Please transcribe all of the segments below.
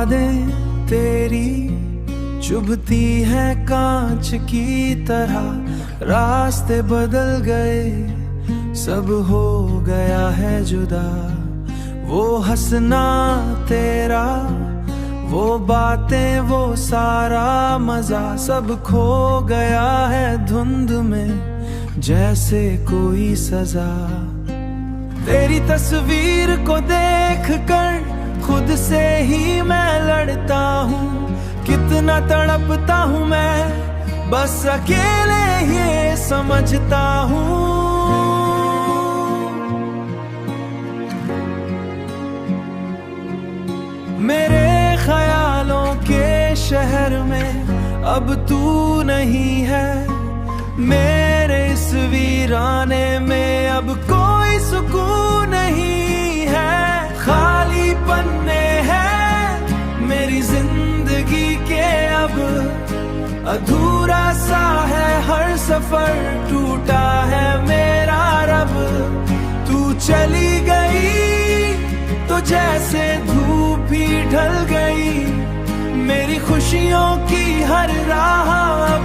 यादें तेरी चुभती है कांच की तरह। रास्ते बदल गए, सब हो गया है जुदा। वो हंसना तेरा, वो बातें, वो सारा मजा सब खो गया है धुंध में, जैसे कोई सजा। तेरी तस्वीर को देख कर खुद से ही मैं लड़ता हूँ। कितना तड़पता हूँ मैं, बस अकेले ये समझता हूँ। मेरे ख्यालों के शहर में अब तू नहीं है। मेरे इस वीराने में अब कोई सुकून नहीं है। खाली पन्ने हैं मेरी जिंदगी के अब, अधूरा सा है हर सफर, टूटा है मेरा रब। तू चली गई तो जैसे धूप ही ढल गई। मेरी खुशियों की हर राह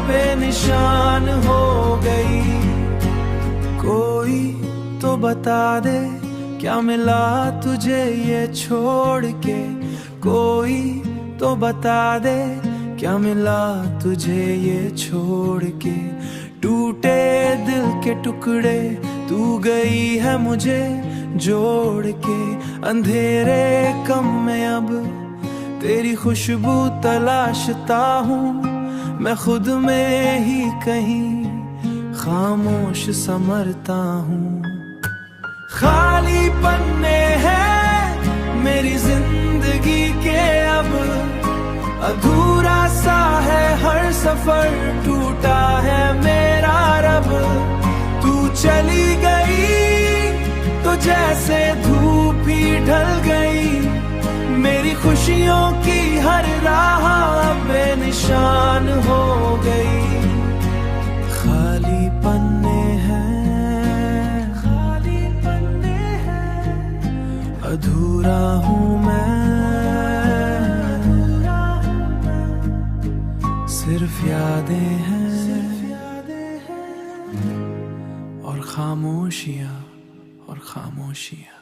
बेनिशान हो गई। कोई तो बता दे क्या मिला तुझे ये छोड़ के। कोई तो बता दे क्या मिला तुझे ये छोड़ के। टूटे दिल के टुकड़े तू गई है मुझे जोड़ के। अंधेरे कम में अब तेरी खुशबू तलाशता हूँ। मैं खुद में ही कहीं खामोश समरता हूँ। खाली पन्ने हैं मेरी जिंदगी के अब, अधूरा सा है हर सफर, टूटा है मेरा रब। तू चली गई तो जैसे धूप ही ढल गई। मेरी खुशियों की हर राह बेनिशान हो गई। खाली पन्ने हैं, खाली पन्ने हैं, अधूरा हूँ मैं। सिर्फ यादें हैं और खामोशियाँ और खामोशियाँ।